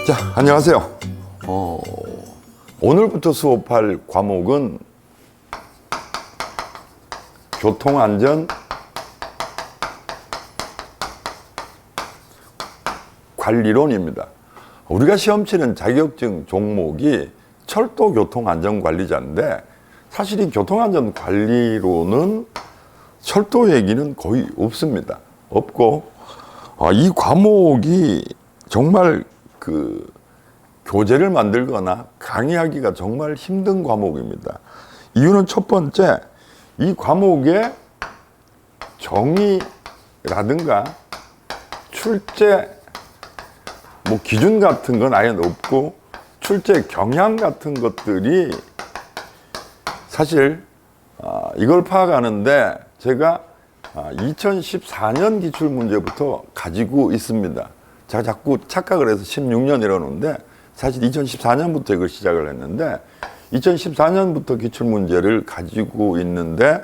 자, 안녕하세요. 오늘부터 수업할 과목은 교통안전 관리론입니다. 우리가 시험 치는 자격증 종목이 철도교통안전관리자인데 사실 이 교통안전관리론은 철도 얘기는 거의 없습니다. 없고 이 과목이 정말 교재를 만들거나 강의하기가 정말 힘든 과목입니다. 이유는 첫 번째, 이 과목에 정의라든가 출제 기준 같은 건 아예 없고 출제 경향 같은 것들이 사실 이걸 파악하는데 제가 2014년 기출문제부터 가지고 있습니다. 제가 자꾸 착각을 해서 16년 이러는데 사실 2014년부터 이걸 시작을 했는데 2014년부터 기출문제를 가지고 있는데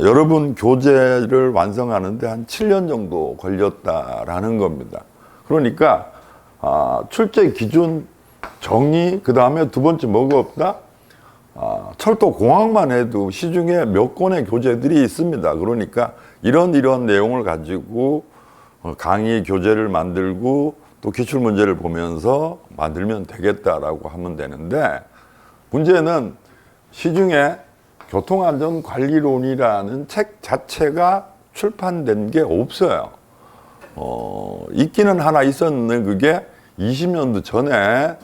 여러분 교재를 완성하는데 한 7년 정도 걸렸다라는 겁니다. 그러니까 출제 기준 정의, 그 다음에 두 번째 뭐가 없다? 철도공학만 해도 시중에 몇 권의 교재들이 있습니다. 그러니까 이런 내용을 가지고 강의 교재를 만들고 또 기출문제를 보면서 만들면 되겠다라고 하면 되는데, 문제는 시중에 교통안전관리론이라는 책 자체가 출판된 게 없어요. 있기는 하나 있었는데 그게 20년도 전에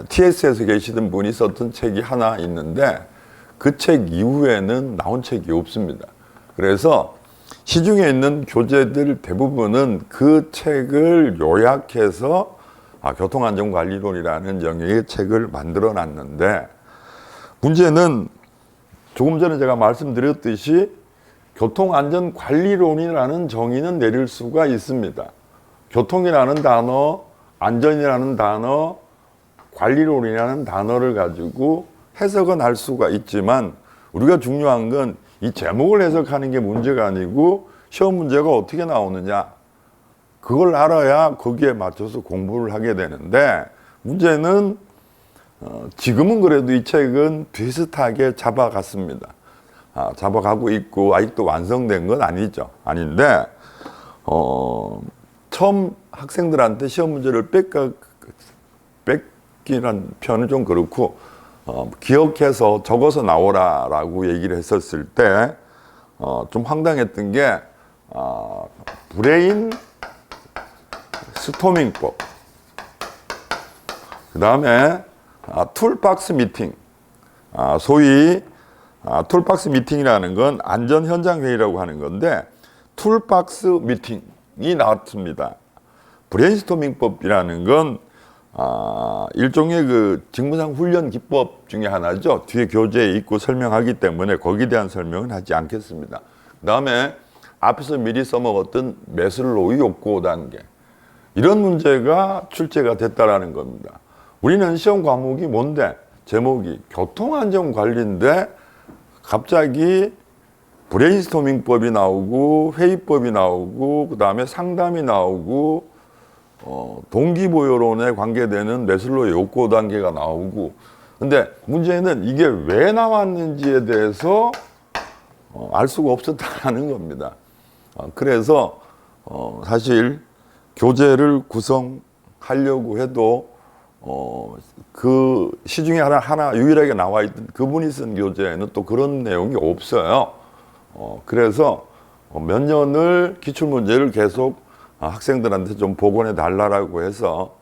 TS에서 계시던 분이 썼던 책이 하나 있는데 그 책 이후에는 나온 책이 없습니다. 그래서 시중에 있는 교재들 대부분은 그 책을 요약해서 교통안전관리론이라는 영역의 책을 만들어 놨는데, 문제는 조금 전에 제가 말씀드렸듯이 교통안전관리론이라는 정의는 내릴 수가 있습니다. 교통이라는 단어, 안전이라는 단어, 관리론이라는 단어를 가지고 해석은 할 수가 있지만 우리가 중요한 건 이 제목을 해석하는 게 문제가 아니고 시험 문제가 어떻게 나오느냐, 그걸 알아야 거기에 맞춰서 공부를 하게 되는데, 문제는 지금은 그래도 이 책은 비슷하게 잡아갔습니다. 잡아가고 있고 아직도 완성된 건 아닌데 처음 학생들한테 시험 문제를 뺏기는 편은 좀 그렇고 기억해서 적어서 나오라라고 얘기를 했었을 때 좀 황당했던 게 브레인 스토밍법, 그 다음에 툴박스 미팅, 소위 툴박스 미팅이라는 건 안전 현장 회의라고 하는 건데 툴박스 미팅이 나왔습니다. 브레인스토밍법이라는 건 일종의 직무상 훈련 기법 중에 하나죠. 뒤에 교재에 있고 설명하기 때문에 거기에 대한 설명은 하지 않겠습니다. 그 다음에 앞에서 미리 써먹었던 매슬로우의 욕구 단계, 이런 문제가 출제가 됐다라는 겁니다. 우리는 시험 과목이 뭔데? 제목이 교통안전관리인데 갑자기 브레인스토밍법이 나오고 회의법이 나오고 그 다음에 상담이 나오고 동기부여론에 관계되는 매슬로우의 욕구 단계가 나오고, 근데 문제는 이게 왜 나왔는지에 대해서 알 수가 없었다는 겁니다. 그래서 사실 교재를 구성하려고 해도 그 시중에 하나 유일하게 나와 있던 그분이 쓴 교재에는 또 그런 내용이 없어요. 그래서 몇 년을 기출문제를 계속 학생들한테 좀 복원해 달라고 해서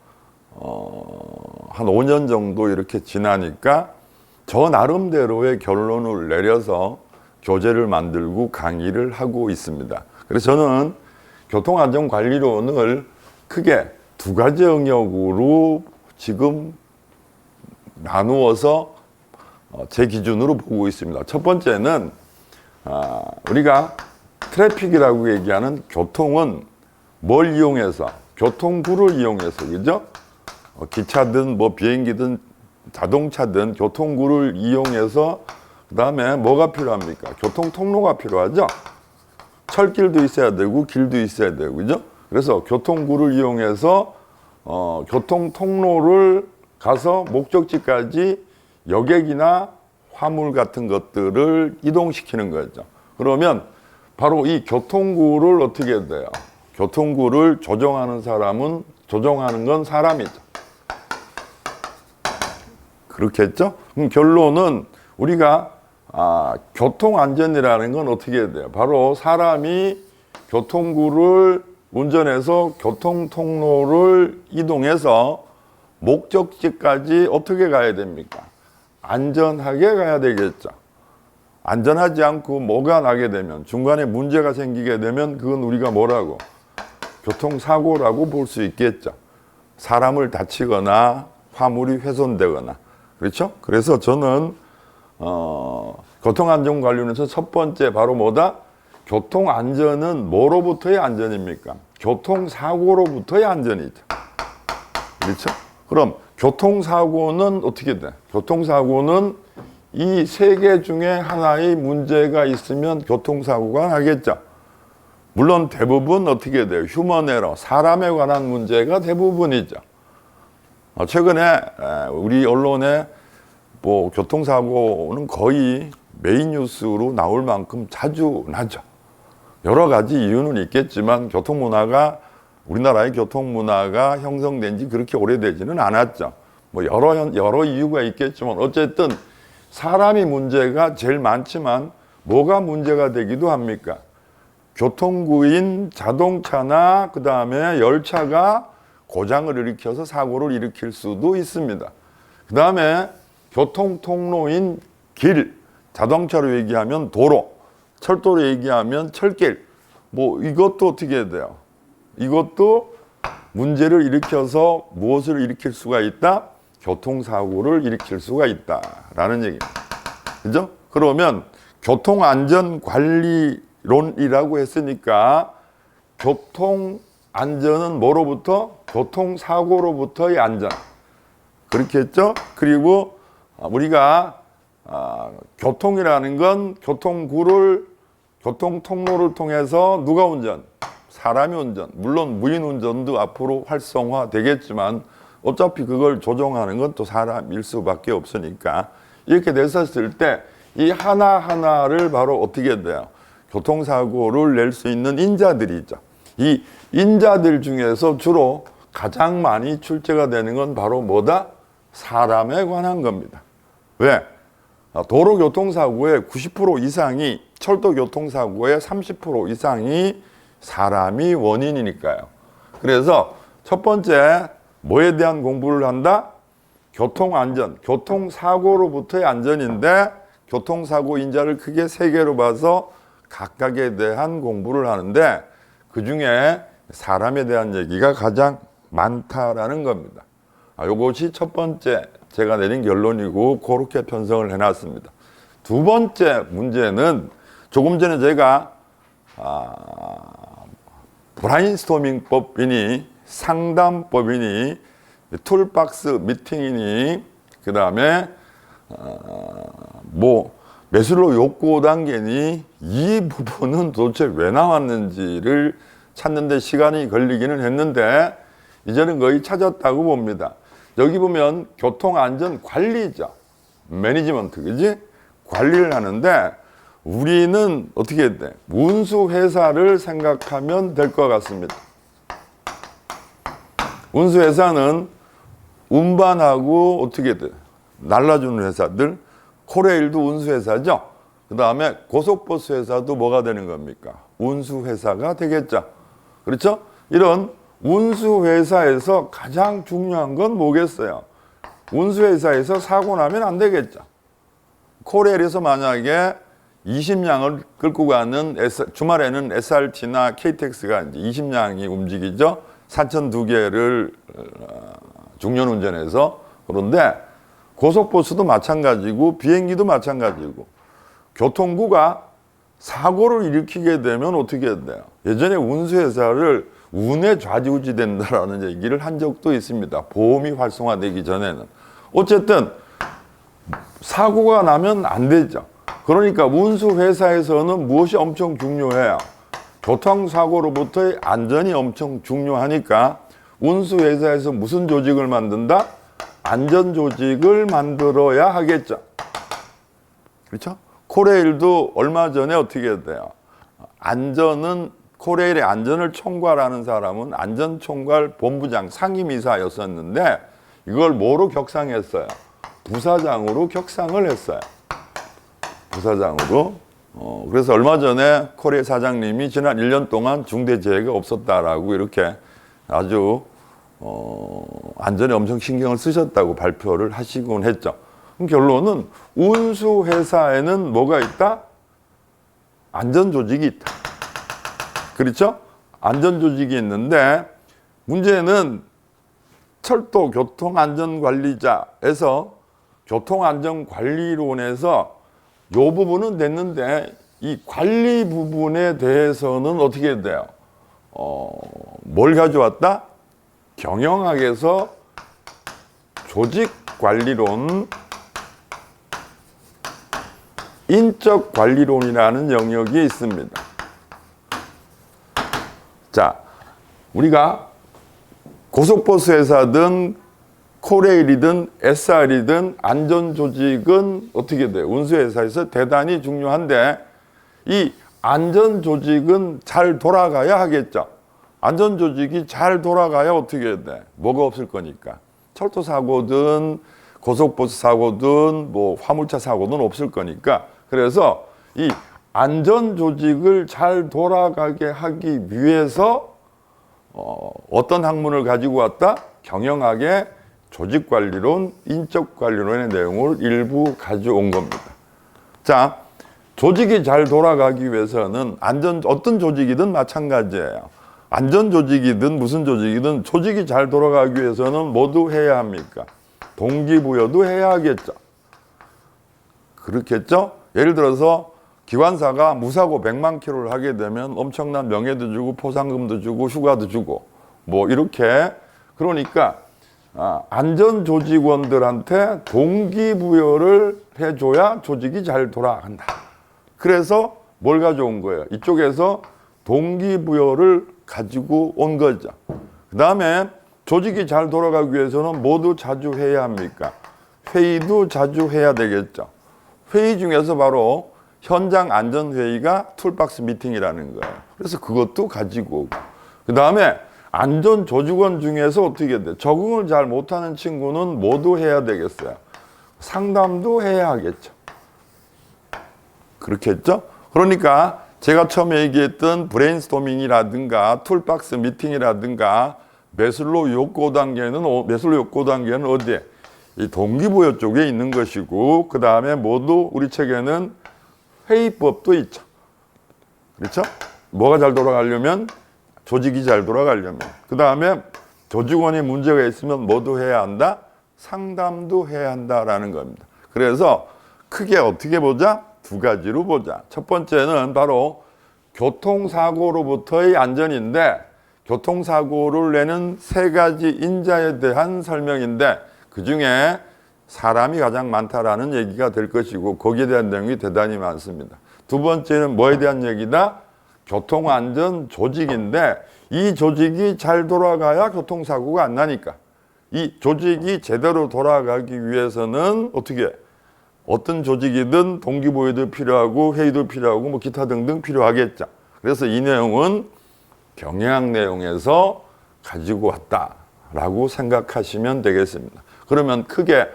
한 5년 정도 이렇게 지나니까 저 나름대로의 결론을 내려서 교재를 만들고 강의를 하고 있습니다. 그래서 저는 교통안전관리론을 크게 두 가지 영역으로 지금 나누어서 제 기준으로 보고 있습니다. 첫 번째는 우리가 트래픽이라고 얘기하는 교통은 뭘 이용해서? 교통구를 이용해서, 그죠? 기차든 비행기든 자동차든 교통구를 이용해서, 그 다음에 뭐가 필요합니까? 교통통로가 필요하죠? 철길도 있어야 되고 길도 있어야 되고, 그죠? 그래서 교통구를 이용해서 교통 통로를 가서 목적지까지 여객이나 화물 같은 것들을 이동시키는 거죠. 그러면 바로 이 교통구를 어떻게 해야 돼요? 교통구를 조정하는 건 사람이죠. 그렇겠죠? 그럼 결론은 우리가 교통안전이라는 건 어떻게 해야 돼요? 바로 사람이 교통구를 운전해서 교통통로를 이동해서 목적지까지 어떻게 가야 됩니까? 안전하게 가야 되겠죠. 안전하지 않고 뭐가 나게 되면, 중간에 문제가 생기게 되면 그건 우리가 뭐라고? 교통사고라고 볼 수 있겠죠. 사람을 다치거나 화물이 훼손되거나. 그렇죠? 그래서 저는 교통안전 관련해서 첫 번째 바로 뭐다? 교통안전은 뭐로부터의 안전입니까? 교통사고로부터의 안전이죠. 그렇죠? 그럼 교통사고는 어떻게 돼? 교통사고는 이 세 개 중에 하나의 문제가 있으면 교통사고가 나겠죠. 물론 대부분 어떻게 돼요? 휴먼 에러, 사람에 관한 문제가 대부분이죠. 최근에 우리 언론에 뭐 교통사고는 거의 메인 뉴스로 나올 만큼 자주 나죠. 여러 가지 이유는 있겠지만 우리나라의 교통문화가 형성된 지 그렇게 오래되지는 않았죠. 뭐 여러 이유가 있겠지만 어쨌든 사람이 문제가 제일 많지만 뭐가 문제가 되기도 합니까? 교통구인 자동차나 그 다음에 열차가 고장을 일으켜서 사고를 일으킬 수도 있습니다. 그 다음에 교통통로인 길, 자동차로 얘기하면 도로, 철도로 얘기하면 철길, 뭐 이것도 어떻게 해야 돼요? 이것도 문제를 일으켜서 무엇을 일으킬 수가 있다? 교통사고를 일으킬 수가 있다라는 얘기입니다. 그죠? 그러면 교통안전관리론이라고 했으니까 교통안전은 뭐로부터? 교통사고로부터의 안전. 그렇게 했죠? 그리고 우리가 교통이라는 건 교통통로를 통해서 누가 운전? 사람이 운전. 물론 무인 운전도 앞으로 활성화되겠지만 어차피 그걸 조종하는 건 또 사람일 수밖에 없으니까 이렇게 됐었을 때 이 하나하나를 바로 어떻게 돼요? 교통사고를 낼 수 있는 인자들이죠. 이 인자들 중에서 주로 가장 많이 출제가 되는 건 바로 뭐다? 사람에 관한 겁니다. 왜? 도로교통사고의 90% 이상이, 철도교통사고의 30% 이상이 사람이 원인이니까요. 그래서 첫 번째 뭐에 대한 공부를 한다? 교통안전, 교통사고로부터의 안전인데 교통사고 인자를 크게 세 개로 봐서 각각에 대한 공부를 하는데 그중에 사람에 대한 얘기가 가장 많다라는 겁니다. 이것이 첫 번째 제가 내린 결론이고 그렇게 편성을 해놨습니다. 두 번째 문제는 조금 전에 제가 브라인스토밍법이니 상담법이니 툴박스 미팅이니 그 다음에 뭐 매슬로우 욕구 단계니 이 부분은 도대체 왜 나왔는지를 찾는데 시간이 걸리기는 했는데 이제는 거의 찾았다고 봅니다. 여기 보면 교통안전 관리죠. 매니지먼트, 그지? 관리를 하는데 우리는 어떻게 해야 돼? 운수회사를 생각하면 될 것 같습니다. 운수회사는 운반하고 어떻게 돼? 날라주는 회사들, 코레일도 운수회사죠. 그 다음에 고속버스 회사도 뭐가 되는 겁니까? 운수회사가 되겠죠. 그렇죠? 이런 운수회사에서 가장 중요한 건 뭐겠어요? 운수회사에서 사고 나면 안 되겠죠. 코레일에서 만약에 20량을 끌고 가는 주말에는 SRT나 KTX가 이제 20량이 움직이죠. 사천 2개를 중년 운전해서. 그런데 고속버스도 마찬가지고 비행기도 마찬가지고 교통구가 사고를 일으키게 되면 어떻게 해야 돼요? 예전에 운수회사를 운에 좌지우지 된다라는 얘기를 한 적도 있습니다. 보험이 활성화되기 전에는. 어쨌든 사고가 나면 안 되죠. 그러니까 운수회사에서는 무엇이 엄청 중요해요? 교통사고로부터의 안전이 엄청 중요하니까 운수회사에서 무슨 조직을 만든다? 안전조직을 만들어야 하겠죠. 그렇죠? 코레일도 얼마 전에 어떻게 돼요? 코레일의 안전을 총괄하는 사람은 안전총괄 본부장 상임이사였었는데 이걸 뭐로 격상했어요? 부사장으로 격상을 했어요. 부사장으로. 그래서 얼마 전에 코레일 사장님이 지난 1년 동안 중대재해가 없었다라고 이렇게 아주 안전에 엄청 신경을 쓰셨다고 발표를 하시곤 했죠. 그럼 결론은 운수회사에는 뭐가 있다? 안전조직이 있다. 그렇죠? 안전조직이 있는데 문제는 철도 교통안전관리자에서 교통안전관리론에서 요 부분은 됐는데 이 관리 부분에 대해서는 어떻게 돼요? 뭘 가져왔다? 경영학에서 조직관리론, 인적관리론이라는 영역이 있습니다. 자, 우리가 고속버스 회사든 코레일이든 SR이든 안전조직은 어떻게 돼요? 운수회사에서 대단히 중요한데 이 안전조직은 잘 돌아가야 하겠죠. 안전조직이 잘 돌아가야 어떻게 돼? 뭐가 없을 거니까. 철도 사고든 고속버스 사고든 뭐 화물차 사고든 없을 거니까. 그래서 이 안전조직을 잘 돌아가게 하기 위해서 어떤 학문을 가지고 왔다? 경영학의 조직관리론, 인적관리론의 내용을 일부 가져온 겁니다. 자, 조직이 잘 돌아가기 위해서는 어떤 조직이든 마찬가지예요. 안전조직이든 무슨 조직이든 조직이 잘 돌아가기 위해서는 모두 해야 합니까? 동기부여도 해야 하겠죠. 그렇겠죠? 예를 들어서 기관사가 무사고 100만 킬로를 하게 되면 엄청난 명예도 주고 포상금도 주고 휴가도 주고 뭐 이렇게 그러니까 안전조직원들한테 동기부여를 해줘야 조직이 잘 돌아간다. 그래서 뭘 가져온 거예요? 이쪽에서 동기부여를 가지고 온 거죠. 그 다음에 조직이 잘 돌아가기 위해서는 모두 자주 해야 합니까? 회의도 자주 해야 되겠죠. 회의 중에서 바로 현장 안전회의가 툴박스 미팅이라는 거예요. 그래서 그것도 가지고 오고. 그 다음에 안전조직원 중에서 어떻게 돼? 적응을 잘 못하는 친구는 모두 해야 되겠어요. 상담도 해야 하겠죠. 그렇겠죠? 그러니까 제가 처음에 얘기했던 브레인스토밍이라든가 툴박스 미팅이라든가 매슬로우 욕구 단계는 어디에? 이 동기부여 쪽에 있는 것이고 그 다음에 모두 우리 책에는 회의법도 있죠. 그렇죠? 뭐가 잘 돌아가려면 조직이 잘 돌아가려면 그 다음에 조직원이 문제가 있으면 뭐도 해야 한다? 상담도 해야 한다라는 겁니다. 그래서 크게 어떻게 보자? 두 가지로 보자. 첫 번째는 바로 교통사고로부터의 안전인데 교통사고를 내는 세 가지 인자에 대한 설명인데 그중에 사람이 가장 많다라는 얘기가 될 것이고 거기에 대한 내용이 대단히 많습니다. 두 번째는 뭐에 대한 얘기다? 교통안전 조직인데 이 조직이 잘 돌아가야 교통사고가 안 나니까 이 조직이 제대로 돌아가기 위해서는 어떤 조직이든 동기부여도 필요하고 회의도 필요하고 뭐 기타 등등 필요하겠죠. 그래서 이 내용은 경영학 내용에서 가지고 왔다라고 생각하시면 되겠습니다. 그러면 크게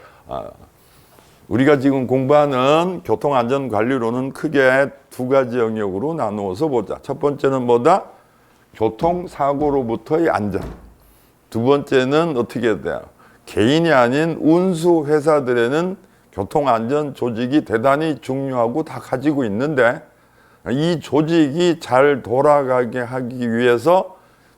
우리가 지금 공부하는 교통안전관리론은 크게 두 가지 영역으로 나누어서 보자. 첫 번째는 뭐다? 교통사고로부터의 안전. 두 번째는 어떻게 돼요? 개인이 아닌 운수회사들에는 교통안전 조직이 대단히 중요하고 다 가지고 있는데 이 조직이 잘 돌아가게 하기 위해서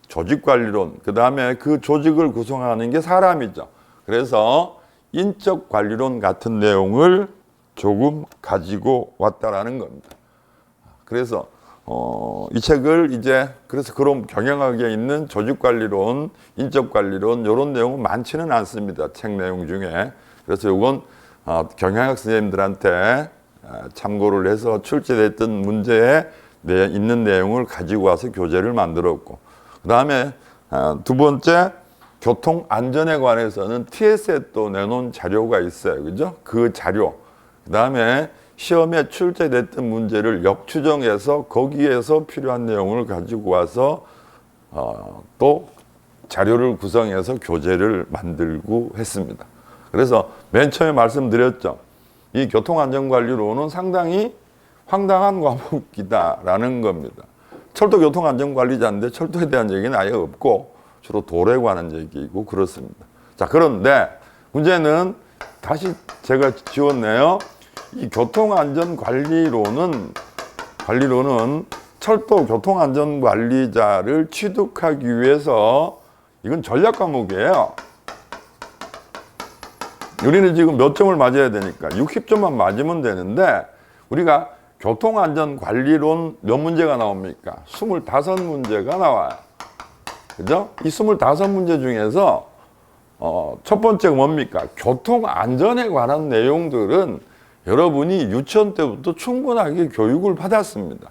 조직관리론, 그 다음에 그 조직을 구성하는 게 사람이죠. 그래서 인적관리론 같은 내용을 조금 가지고 왔다라는 겁니다. 그래서 이 책을 그래서 그런 경영학에 있는 조직관리론, 인적관리론 이런 내용은 많지는 않습니다. 책 내용 중에. 그래서 이건 경영학 선생님들한테 참고를 해서 출제됐던 문제에 있는 내용을 가지고 와서 교재를 만들었고 그 다음에 두 번째 교통 안전에 관해서는 TS에 또 내놓은 자료가 있어요. 그죠? 그 자료. 그다음에 시험에 출제됐던 문제를 역추정해서 거기에서 필요한 내용을 가지고 와서 또 자료를 구성해서 교재를 만들고 했습니다. 그래서 맨 처음에 말씀드렸죠. 이 교통안전관리로는 상당히 황당한 과목이다라는 겁니다. 철도 교통안전관리자인데 철도에 대한 얘기는 아예 없고 주로 도로에 관한 얘기이고 그렇습니다. 자, 그런데 문제는 다시 제가 지웠네요. 이 교통안전관리로는 철도 교통안전관리자를 취득하기 위해서 이건 전략 과목이에요. 우리는 지금 몇 점을 맞아야 되니까 60점만 맞으면 되는데 우리가 교통안전관리론 몇 문제가 나옵니까? 25문제가 나와요. 그죠? 이 25문제 중에서 첫 번째가 뭡니까? 교통안전에 관한 내용들은 여러분이 유치원 때부터 충분하게 교육을 받았습니다.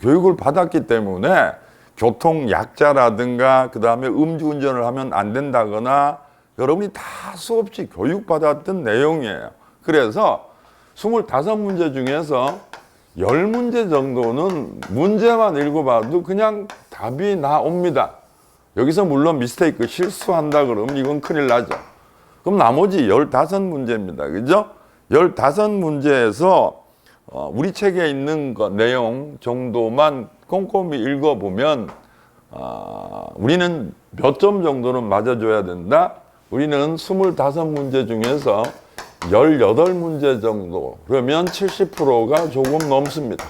교육을 받았기 때문에 교통약자라든가 그 다음에 음주운전을 하면 안 된다거나 여러분이 다 수없이 교육받았던 내용이에요. 그래서 25문제 중에서 10문제 정도는 문제만 읽어봐도 그냥 답이 나옵니다. 여기서 물론 미스테이크 실수한다 그러면 이건 큰일 나죠. 그럼 나머지 15문제입니다. 그죠? 15문제에서 우리 책에 있는 내용 정도만 꼼꼼히 읽어보면 우리는 몇 점 정도는 맞아줘야 된다? 우리는 25문제 중에서 18문제 정도, 그러면 70%가 조금 넘습니다.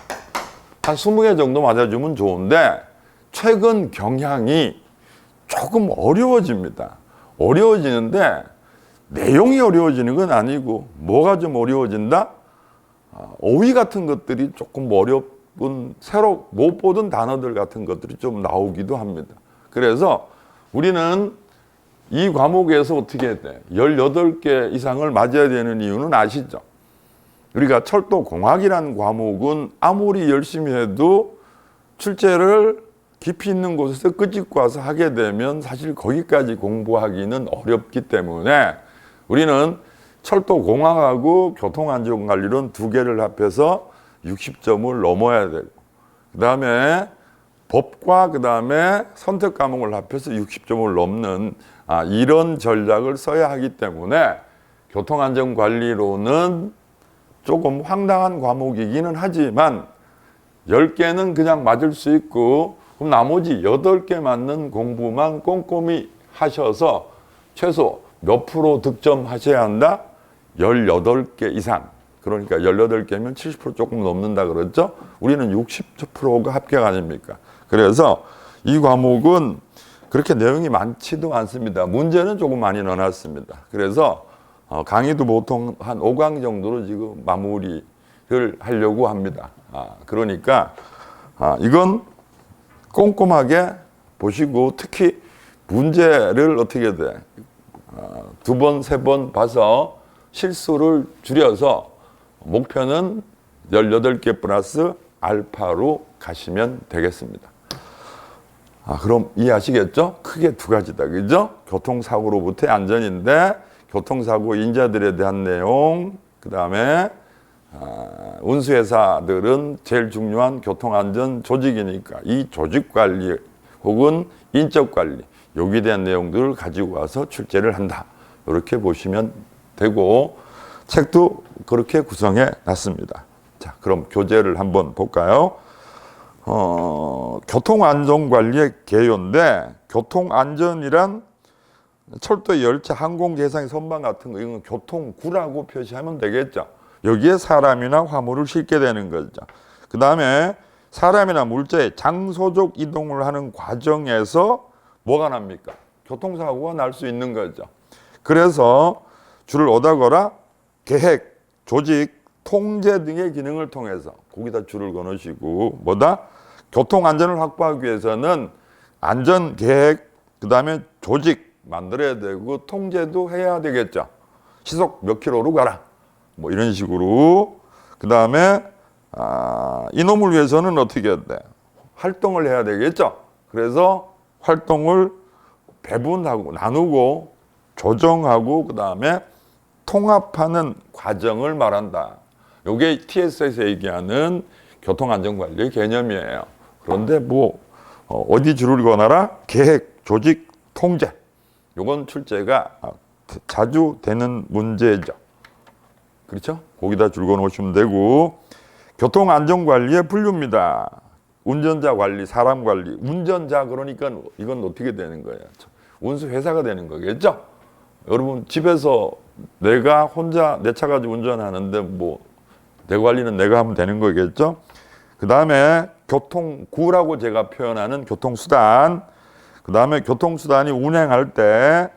한 20개 정도 맞아주면 좋은데 최근 경향이 조금 어려워집니다. 어려워지는데 내용이 어려워지는 건 아니고 뭐가 좀 어려워진다? 어휘 같은 것들이 조금 어렵은 새로 못 보던 단어들 같은 것들이 좀 나오기도 합니다. 그래서 우리는 이 과목에서 어떻게 해야 돼? 18개 이상을 맞아야 되는 이유는 아시죠? 우리가 철도공학이라는 과목은 아무리 열심히 해도 출제를 깊이 있는 곳에서 끄집고 와서 하게 되면 사실 거기까지 공부하기는 어렵기 때문에 우리는 철도공학하고 교통안전관리론 두 개를 합해서 60점을 넘어야 되고 그 다음에 법과 그 다음에 선택 과목을 합해서 60점을 넘는 이런 전략을 써야 하기 때문에 교통안전관리론은 조금 황당한 과목이기는 하지만 10개는 그냥 맞을 수 있고 그럼 나머지 8개 맞는 공부만 꼼꼼히 하셔서 최소 몇 프로 득점하셔야 한다? 18개 이상. 그러니까 18개면 70% 조금 넘는다 그랬죠? 우리는 60%가 합격 아닙니까? 그래서 이 과목은 그렇게 내용이 많지도 않습니다. 문제는 조금 많이 넣어놨습니다. 그래서 강의도 보통 한 5강 정도로 지금 마무리를 하려고 합니다. 그러니까 이건 꼼꼼하게 보시고 특히 문제를 어떻게 돼? 2번, 3번 봐서 실수를 줄여서 목표는 18개 플러스 알파로 가시면 되겠습니다. 그럼 이해하시겠죠? 크게 두 가지다. 그죠? 교통사고로부터의 안전인데 교통사고 인자들에 대한 내용, 그 다음에 운수회사들은 제일 중요한 교통안전 조직이니까 이 조직관리 혹은 인적관리 여기에 대한 내용들을 가지고 와서 출제를 한다. 이렇게 보시면 되고 책도 그렇게 구성해 놨습니다. 자, 그럼 교재를 한번 볼까요? 교통안전관리의 개요인데 교통안전이란 철도, 열차, 항공, 계상, 선박 같은 거 이건 교통구라고 표시하면 되겠죠. 여기에 사람이나 화물을 싣게 되는 거죠. 그 다음에 사람이나 물자의 장소적 이동을 하는 과정에서 뭐가 납니까? 교통사고가 날 수 있는 거죠. 그래서 줄을 오다거나 계획, 조직, 통제 등의 기능을 통해서 거기다 줄을 거놓으시고 뭐다? 교통안전을 확보하기 위해서는 안전계획, 그 다음에 조직 만들어야 되고 통제도 해야 되겠죠. 시속 몇 킬로로 가라. 뭐 이런 식으로. 그 다음에 이놈을 위해서는 어떻게 해야 돼? 활동을 해야 되겠죠. 그래서 활동을 배분하고 나누고 조정하고 그다음에 통합하는 과정을 말한다. 요게 TS에서 얘기하는 교통안전관리의 개념이에요. 그런데 뭐 어디 줄을 거나라 계획, 조직, 통제. 요건 출제가 자주 되는 문제죠. 그렇죠? 거기다 줄 거놓으시면 되고, 교통안전관리의 분류입니다. 운전자 관리, 사람 관리. 운전자 그러니까 이건 어떻게 되는 거예요? 운수회사가 되는 거겠죠? 여러분 집에서 내가 혼자 내 차 가지고 운전하는데 뭐 내 관리는 내가 하면 되는 거겠죠? 그 다음에 교통구라고 제가 표현하는 교통수단, 그 다음에 교통수단이 운행할 때,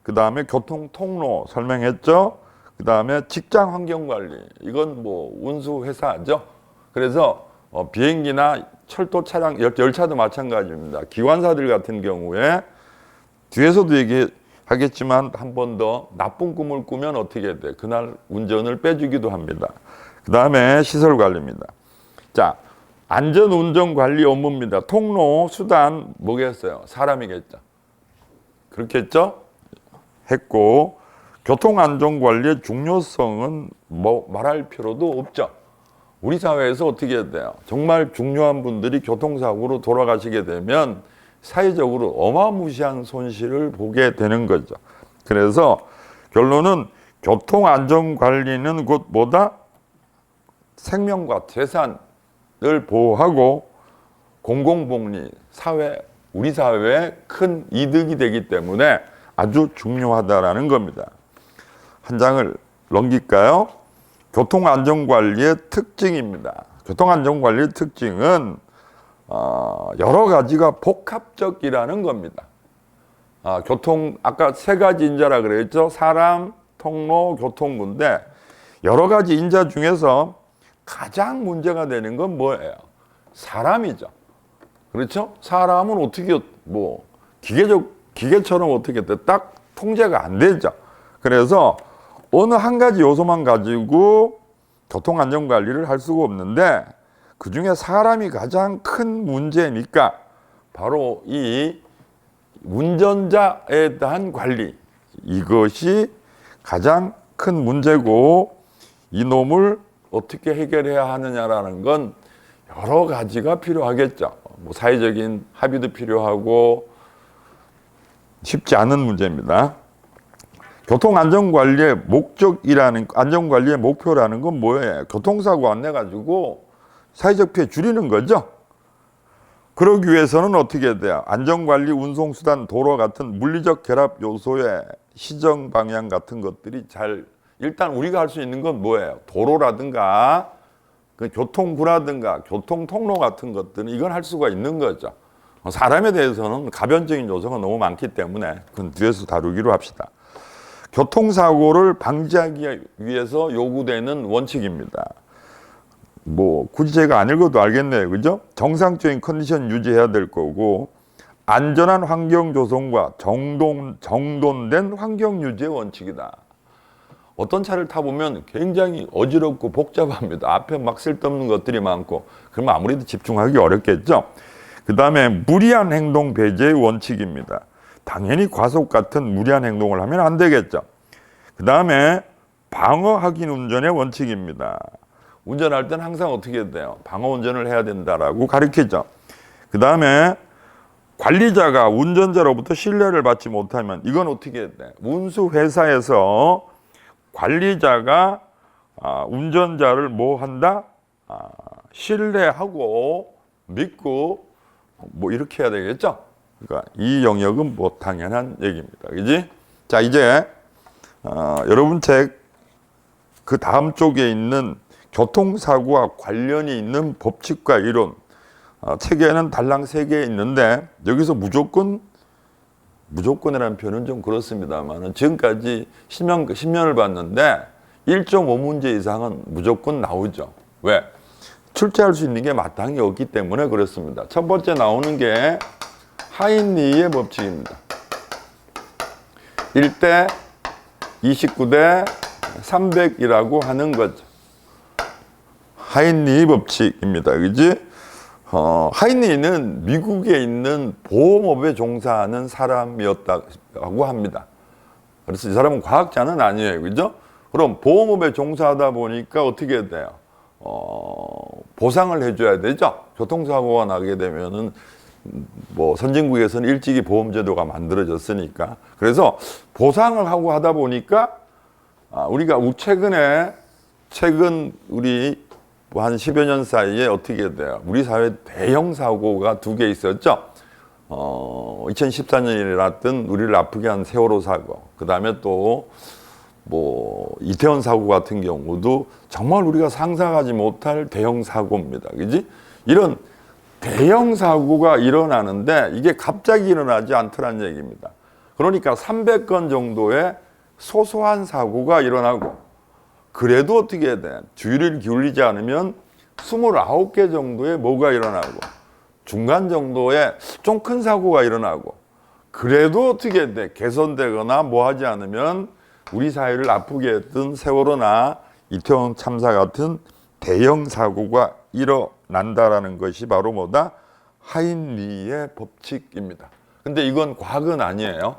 그 다음에 교통통로 설명했죠? 그 다음에 직장 환경관리, 이건 뭐 운수회사죠. 그래서 비행기나 철도 차량, 열차도 마찬가지입니다. 기관사들 같은 경우에 뒤에서도 얘기하겠지만 한 번 더 나쁜 꿈을 꾸면 어떻게 돼? 그날 운전을 빼주기도 합니다. 그 다음에 시설관리입니다. 자, 안전운전관리 업무입니다. 통로, 수단 뭐겠어요? 사람이겠죠. 그렇겠죠? 했고, 교통안전관리의 중요성은 뭐 말할 필요도 없죠. 우리 사회에서 어떻게 해야 돼요? 정말 중요한 분들이 교통사고로 돌아가시게 되면 사회적으로 어마무시한 손실을 보게 되는 거죠. 그래서 결론은 교통안전관리는 곧 뭐다? 생명과 재산을 보호하고 공공복리, 사회, 우리 사회에 큰 이득이 되기 때문에 아주 중요하다라는 겁니다. 한 장을 넘길까요? 교통안전관리의 특징입니다. 교통안전관리의 특징은 여러 가지가 복합적이라는 겁니다. 아까 세 가지 인자라 그랬죠? 사람, 통로, 교통군데 여러 가지 인자 중에서 가장 문제가 되는 건 뭐예요? 사람이죠. 그렇죠? 사람은 어떻게 뭐 기계처럼 어떻게 돼? 딱 통제가 안 되죠. 그래서 어느 한 가지 요소만 가지고 교통안전관리를 할 수가 없는데 그 중에 사람이 가장 큰 문제니까 바로 이 운전자에 대한 관리, 이것이 가장 큰 문제고 이 놈을 어떻게 해결해야 하느냐라는 건 여러 가지가 필요하겠죠. 뭐 사회적인 합의도 필요하고 쉽지 않은 문제입니다. 교통안전관리의 목적이라는, 안전관리의 목표라는 건 뭐예요? 교통사고 안 내가지고 사회적 피해 줄이는 거죠. 그러기 위해서는 어떻게 돼요? 안전관리, 운송수단, 도로 같은 물리적 결합 요소의 시정 방향 같은 것들이 일단 우리가 할 수 있는 건 뭐예요? 도로라든가 그 교통구라든가 교통통로 같은 것들은 이건 할 수가 있는 거죠. 사람에 대해서는 가변적인 요소가 너무 많기 때문에 그건 뒤에서 다루기로 합시다. 교통사고를 방지하기 위해서 요구되는 원칙입니다. 뭐 굳이 제가 안 읽어도 알겠네요. 그죠? 정상적인 컨디션 유지해야 될 거고, 안전한 환경 조성과 정돈된 환경 유지의 원칙이다. 어떤 차를 타보면 굉장히 어지럽고 복잡합니다. 앞에 막 쓸데없는 것들이 많고, 그러면 아무래도 집중하기 어렵겠죠. 그 다음에 무리한 행동 배제의 원칙입니다. 당연히 과속 같은 무리한 행동을 하면 안 되겠죠. 그 다음에 방어 확인 운전의 원칙입니다. 운전할 때는 항상 어떻게 돼요? 방어 운전을 해야 된다라고 가르치죠. 그 다음에 관리자가 운전자로부터 신뢰를 받지 못하면 이건 어떻게 돼? 운수회사에서 관리자가 운전자를 뭐 한다? 신뢰하고 믿고 뭐 이렇게 해야 되겠죠? 그러니까 이 영역은 뭐 당연한 얘기입니다. 그지? 자, 이제 여러분 책 그 다음 쪽에 있는 교통사고와 관련이 있는 법칙과 이론, 책에는 달랑 3개 있는데 여기서 무조건이라는 표현은 좀 그렇습니다만 지금까지 10년을 봤는데 1.5문제 이상은 무조건 나오죠. 왜? 출제할 수 있는 게 마땅히 없기 때문에 그렇습니다. 첫 번째 나오는 게 하인리의 법칙입니다. 1대 29대 300이라고 하는 거죠. 하인리 법칙입니다. 그지? 하인리는 미국에 있는 보험업에 종사하는 사람이었다고 합니다. 그래서 이 사람은 과학자는 아니에요. 그죠? 그럼 보험업에 종사하다 보니까 어떻게 돼요? 보상을 해줘야 되죠. 교통사고가 나게 되면은 뭐 선진국에서는 일찍이 보험제도가 만들어졌으니까. 그래서 보상을 하고 하다 보니까 우리가 최근 우리 한 10여 년 사이에 어떻게 돼요? 우리 사회 대형 사고가 2개 있었죠. 2014년에 일어났던 우리를 아프게 한 세월호 사고, 그 다음에 또 뭐 이태원 사고 같은 경우도 정말 우리가 상상하지 못할 대형 사고입니다. 그지? 이런 대형 사고가 일어나는데 이게 갑자기 일어나지 않더란 얘기입니다. 그러니까 300건 정도의 소소한 사고가 일어나고, 그래도 어떻게 돼? 주의를 기울이지 않으면 29개 정도의 뭐가 일어나고, 중간 정도의 좀 큰 사고가 일어나고, 그래도 어떻게 돼? 개선되거나 뭐 하지 않으면 우리 사회를 아프게 했던 세월호나 이태원 참사 같은 대형 사고가 일어난다라는 것이 바로 뭐다? 하인리의 법칙입니다. 근데 이건 과학은 아니에요.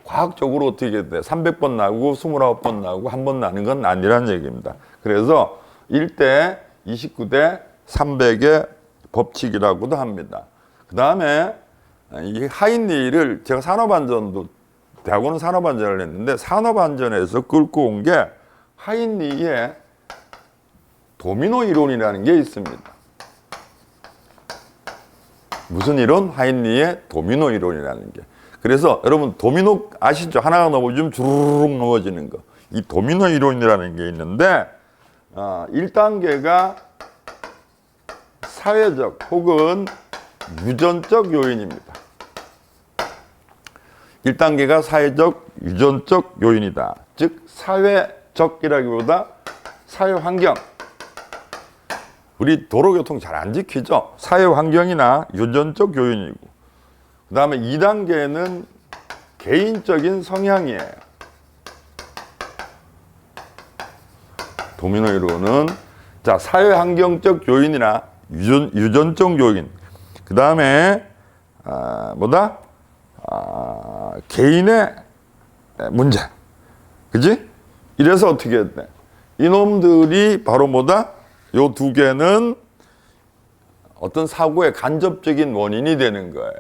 과학적으로 어떻게 돼? 300번 나고 29번 나고 한 번 나는 건 아니란 얘기입니다. 그래서 1대 29대 300의 법칙이라고도 합니다. 그 다음에 이 하인리를 제가 산업안전도, 대학원은 산업안전을 했는데 산업안전에서 끌고 온 게 하인리의 도미노 이론이라는 게 있습니다. 무슨 이론? 하인리의 도미노 이론이라는 게. 그래서 여러분 도미노 아시죠? 하나가 넘어지면 주르륵 넘어지는 거. 이 도미노 이론이라는 게 있는데 1단계가 사회적 혹은 유전적 요인입니다. 1단계가 사회적, 유전적 요인이다. 즉 사회적이라기보다 사회 환경. 우리 도로교통 잘 안 지키죠? 사회 환경이나 유전적 요인이고, 그 다음에 2단계는 개인적인 성향이에요. 도미노 이론은 자 사회 환경적 요인이나 유전적 요인, 그 다음에 뭐다? 개인의 문제, 그지? 이래서 어떻게 돼? 이놈들이 바로 뭐다? 요 2개는 어떤 사고의 간접적인 원인이 되는 거예요.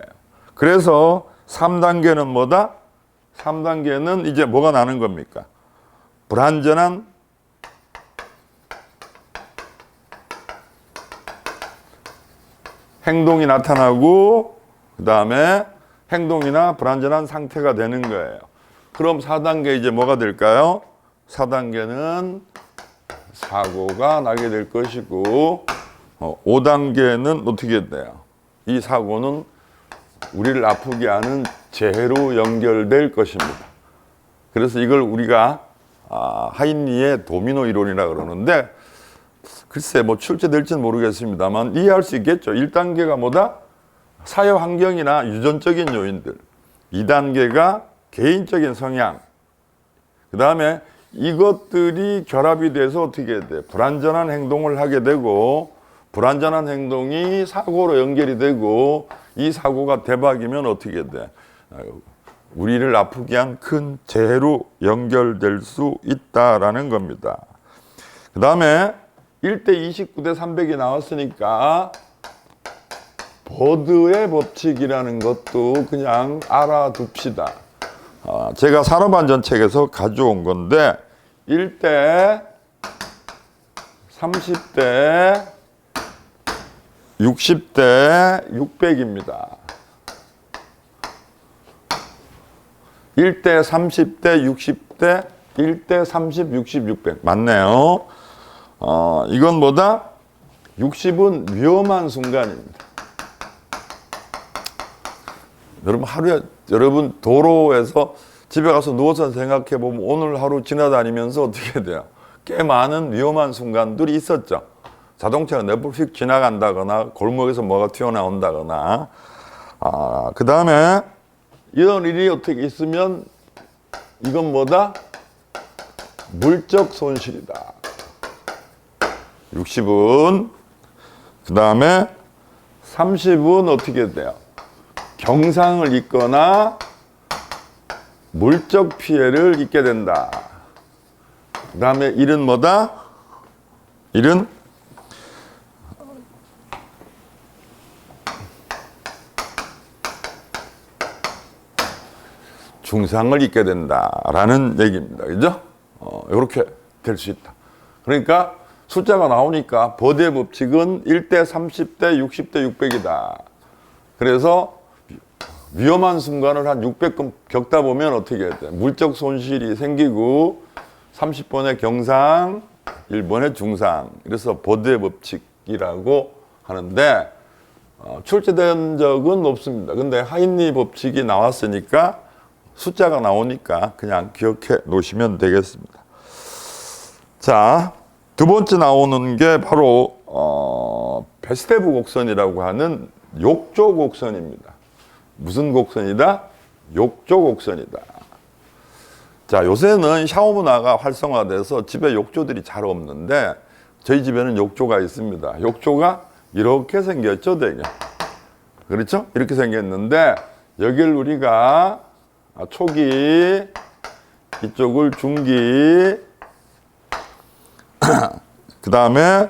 그래서 3단계는 뭐다? 3단계는 이제 뭐가 나는 겁니까? 불완전한 행동이 나타나고, 그 다음에 행동이나 불완전한 상태가 되는 거예요. 그럼 4단계 이제 뭐가 될까요? 4단계는 사고가 나게 될 것이고, 5단계는 어떻게 돼요? 이 사고는 우리를 아프게 하는 재해로 연결될 것입니다. 그래서 이걸 우리가 하인리의 도미노 이론이라 그러는데, 글쎄 뭐 출제될지는 모르겠습니다만 이해할 수 있겠죠. 1단계가 뭐다? 사회 환경이나 유전적인 요인들. 2단계가 개인적인 성향. 그 다음에 이것들이 결합이 돼서 어떻게 돼? 불완전한 행동을 하게 되고, 불완전한 행동이 사고로 연결이 되고, 이 사고가 대박이면 어떻게 돼? 우리를 아프게 한 큰 재해로 연결될 수 있다라는 겁니다. 그 다음에 1대 29대 300이 나왔으니까 버드의 법칙이라는 것도 그냥 알아둡시다. 제가 산업안전책에서 가져온 건데 1대 30대 60대 600입니다. 1대 30대 60대 1대 30, 60, 600 맞네요. 이건 뭐다? 60은 위험한 순간입니다. 여러분 도로에서 집에 가서 누워서 생각해 보면 오늘 하루 지나다니면서 어떻게 돼요? 꽤 많은 위험한 순간들이 있었죠. 자동차가 내부씩 지나간다거나 골목에서 뭐가 튀어나온다거나. 그 다음에 이런 일이 어떻게 있으면 이건 뭐다? 물적 손실이다. 60은 그 다음에 30은 어떻게 돼요? 경상을 입거나 물적 피해를 입게 된다. 그 다음에 1은 뭐다? 1은 중상을 입게 된다라는 얘기입니다. 그죠? 이렇게 될 수 있다. 그러니까 숫자가 나오니까 버드의 법칙은 1대 30대 60대 600이다. 그래서 위험한 순간을 한 600건 겪다 보면 어떻게 해야 돼? 물적 손실이 생기고 30번의 경상, 1번의 중상. 그래서 버드의 법칙이라고 하는데 출제된 적은 없습니다. 근데 하인리 법칙이 나왔으니까 숫자가 나오니까 그냥 기억해 놓으시면 되겠습니다. 자, 두 번째 나오는 게 바로 베스테브 곡선이라고 하는 욕조 곡선입니다. 무슨 곡선이다? 욕조 곡선이다. 자, 요새는 샤워 문화가 활성화돼서 집에 욕조들이 잘 없는데 저희 집에는 욕조가 있습니다. 욕조가 이렇게 생겼죠, 되게. 그렇죠? 이렇게 생겼는데 여기를 우리가 초기, 이쪽을 중기, 그 다음에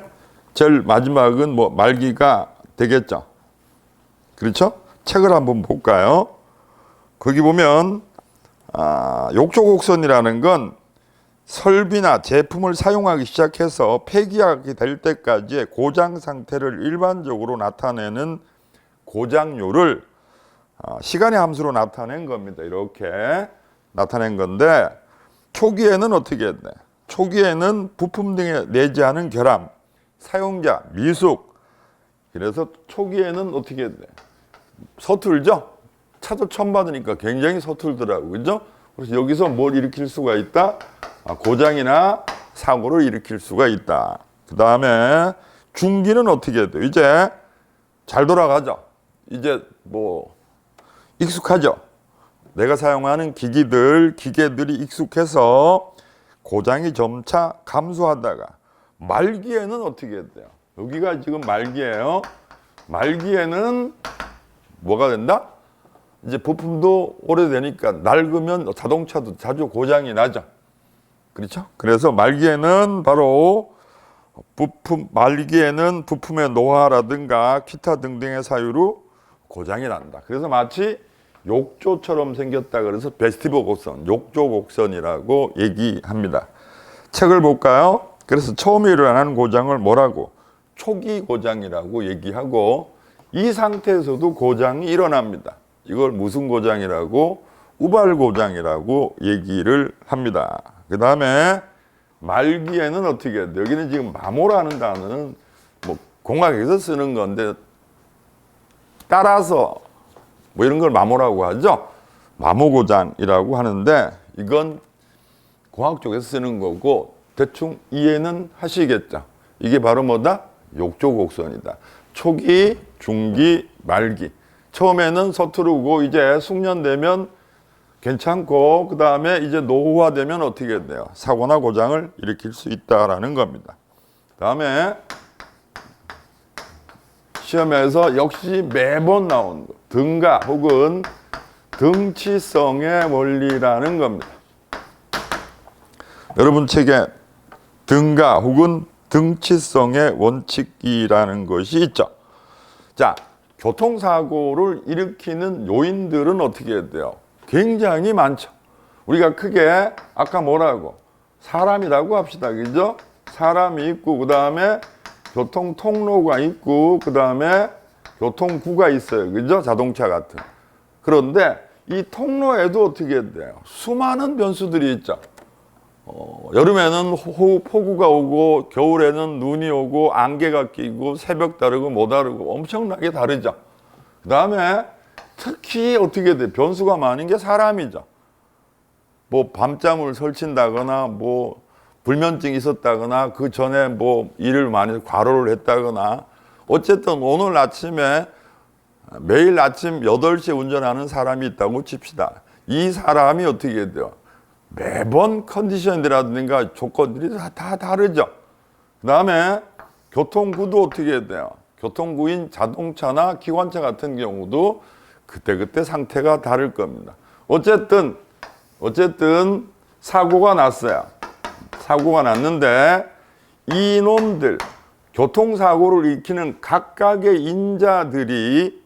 제일 마지막은 뭐 말기가 되겠죠. 그렇죠? 책을 한번 볼까요? 거기 보면 욕조 곡선이라는 건 설비나 제품을 사용하기 시작해서 폐기하게 될 때까지의 고장 상태를 일반적으로 나타내는 고장률을 시간의 함수로 나타낸 겁니다. 이렇게 나타낸 건데 초기에는 어떻게 했네? 초기에는 부품 등에 내재하는 결함, 사용자, 미숙. 그래서 초기에는 어떻게 했네? 서툴죠? 차도 처음 받으니까 굉장히 서툴더라고요. 그죠? 그래서 여기서 뭘 일으킬 수가 있다? 고장이나 사고를 일으킬 수가 있다. 그 다음에 중기는 어떻게 돼요? 이제 잘 돌아가죠? 이제 뭐 익숙하죠? 내가 사용하는 기계들이 익숙해서 고장이 점차 감소하다가 말기에는 어떻게 돼요? 여기가 지금 말기예요. 말기에는 뭐가 된다? 이제 부품도 오래되니까 낡으면 자동차도 자주 고장이 나죠. 그렇죠? 그래서 말기에는 바로 말기에는 부품의 노화라든가 기타 등등의 사유로 고장이 난다. 그래서 마치 욕조처럼 생겼다 그래서 베스티브 곡선, 욕조 곡선이라고 얘기합니다. 책을 볼까요? 그래서 처음에 일어나는 고장을 뭐라고? 초기 고장이라고 얘기하고 이 상태에서도 고장이 일어납니다. 이걸 무슨 고장이라고? 우발 고장이라고 얘기를 합니다. 그 다음에 말기에는 어떻게 해야 돼? 여기는 지금 마모라는 단어는 뭐 공학에서 쓰는 건데 따라서 뭐 이런 걸 마모라고 하죠. 마모 고장이라고 하는데 이건 공학 쪽에서 쓰는 거고 대충 이해는 하시겠죠. 이게 바로 뭐다? 욕조 곡선이다. 초기, 중기, 말기. 처음에는 서투르고 이제 숙련되면 괜찮고 그 다음에 이제 노후화되면 어떻게 돼요? 사고나 고장을 일으킬 수 있다라는 겁니다. 그 다음에 시험에서 역시 매번 나오는 거. 등가 혹은 등치성의 원리라는 겁니다. 여러분 책에 등가 혹은 등치성의 원칙이라는 것이 있죠. 자, 교통사고를 일으키는 요인들은 어떻게 해야 돼요? 굉장히 많죠. 우리가 크게 아까 뭐라고? 사람이라고 합시다. 그죠? 사람이 있고 그 다음에 교통 통로가 있고 그 다음에 교통구가 있어요. 그죠? 자동차 같은. 그런데 이 통로에도 어떻게 해야 돼요? 수많은 변수들이 있죠. 여름에는 폭우가 오고 겨울에는 눈이 오고 안개가 끼고 새벽 다르고 못 다르고 엄청나게 다르죠. 그 다음에 특히 어떻게 돼? 변수가 많은 게 사람이죠. 뭐 밤잠을 설친다거나 뭐 불면증이 있었다거나 그 전에 뭐 일을 많이 과로를 했다거나 어쨌든 오늘 아침에 매일 아침 8시에 운전하는 사람이 있다고 칩시다. 이 사람이 어떻게 돼요? 매번 컨디션이라든가 조건들이 다 다르죠. 그 다음에 교통구도 어떻게 돼요? 교통구인 자동차나 기관차 같은 경우도 그때그때 상태가 다를 겁니다. 어쨌든 사고가 났어요. 사고가 났는데 이놈들 교통사고를 일으키는 각각의 인자들이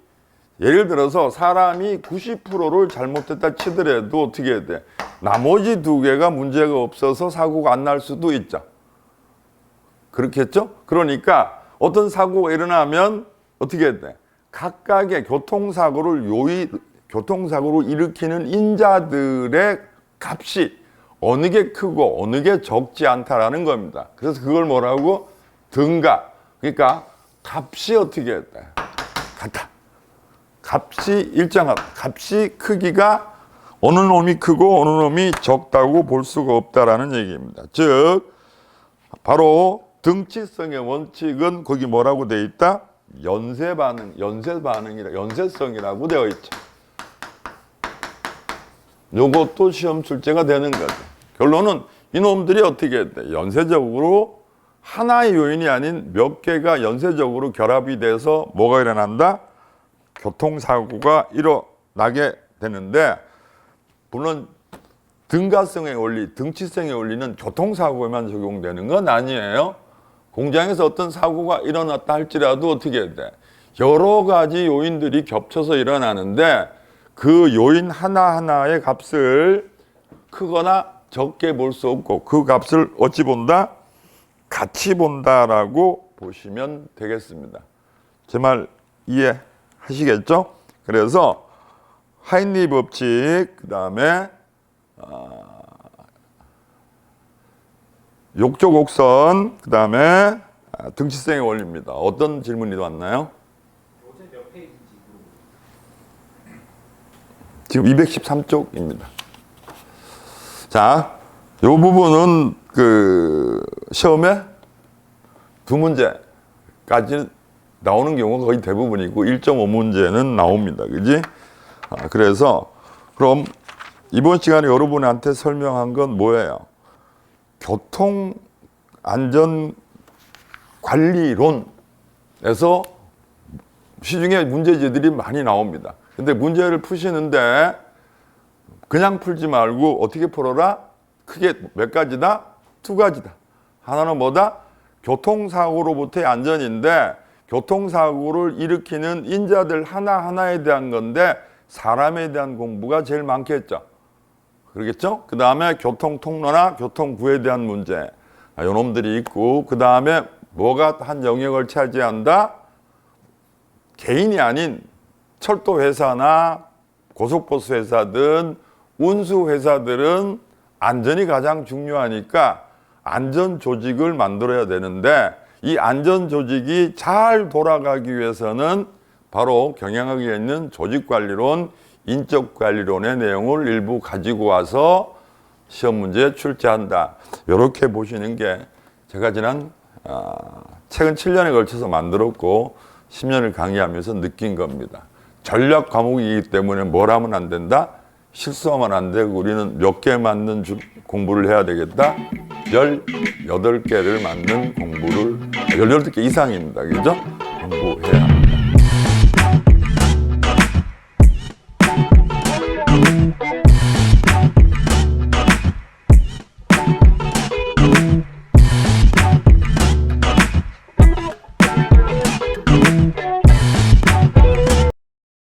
예를 들어서 사람이 90%를 잘못했다 치더라도 어떻게 해야 돼? 나머지 2개가 문제가 없어서 사고가 안 날 수도 있죠. 그렇겠죠? 그러니까 어떤 사고가 일어나면 어떻게 해야 돼? 각각의 교통사고를 일으키는 인자들의 값이 어느 게 크고 어느 게 적지 않다라는 겁니다. 그래서 그걸 뭐라고? 등가. 그러니까 값이 어떻게 해야 돼? 같다. 값이 일정하다. 값이 크기가 어느 놈이 크고 어느 놈이 적다고 볼 수가 없다라는 얘기입니다. 즉 바로 등치성의 원칙은 거기 뭐라고 되어 있다? 연쇄성이라고 되어 있죠. 요것도 시험 출제가 되는 거죠. 결론은 이놈들이 어떻게 해야 돼? 연쇄적으로 하나의 요인이 아닌 몇 개가 연쇄적으로 결합이 돼서 뭐가 일어난다? 교통사고가 일어나게 되는데, 물론 등가성의 원리, 등치성의 원리는 교통사고에만 적용되는 건 아니에요. 공장에서 어떤 사고가 일어났다 할지라도 어떻게 해야 돼? 여러 가지 요인들이 겹쳐서 일어나는데 그 요인 하나하나의 값을 크거나 적게 볼 수 없고 그 값을 어찌 본다? 같이 본다라고 보시면 되겠습니다. 제 말 이해하시겠죠? 그래서 하인리 법칙, 그 다음에 욕조곡선, 그 다음에 등치성의 원리입니다. 어떤 질문이 왔나요? 어제 몇 페이지인지 지금 213쪽입니다. 자, 이 부분은 그 시험에 2문제까지 나오는 경우가 거의 대부분이고 1.5문제는 나옵니다. 그지? 그래서 그럼 이번 시간에 여러분한테 설명한 건 뭐예요? 교통안전관리론에서 시중에 문제지들이 많이 나옵니다. 근데 문제를 푸시는데 그냥 풀지 말고 어떻게 풀어라? 크게 몇 가지다? 2가지다. 하나는 뭐다? 교통사고로부터의 안전인데 교통사고를 일으키는 인자들 하나하나에 대한 건데 사람에 대한 공부가 제일 많겠죠. 그러겠죠? 그 다음에 교통통로나 교통구에 대한 문제, 요놈들이 있고, 그 다음에 뭐가 한 영역을 차지한다? 개인이 아닌 철도회사나 고속버스회사든 운수회사들은 안전이 가장 중요하니까 안전조직을 만들어야 되는데 이 안전조직이 잘 돌아가기 위해서는 바로 경영학에 있는 조직관리론, 인적관리론의 내용을 일부 가지고 와서 시험 문제에 출제한다. 이렇게 보시는 게 제가 지난 최근 7년에 걸쳐서 만들었고 10년을 강의하면서 느낀 겁니다. 전략 과목이기 때문에 뭘 하면 안 된다? 실수하면 안 되고 우리는 몇 개 맞는 공부를 해야 되겠다? 18개를 맞는 공부를, 18개 이상입니다. 그죠? 공부해야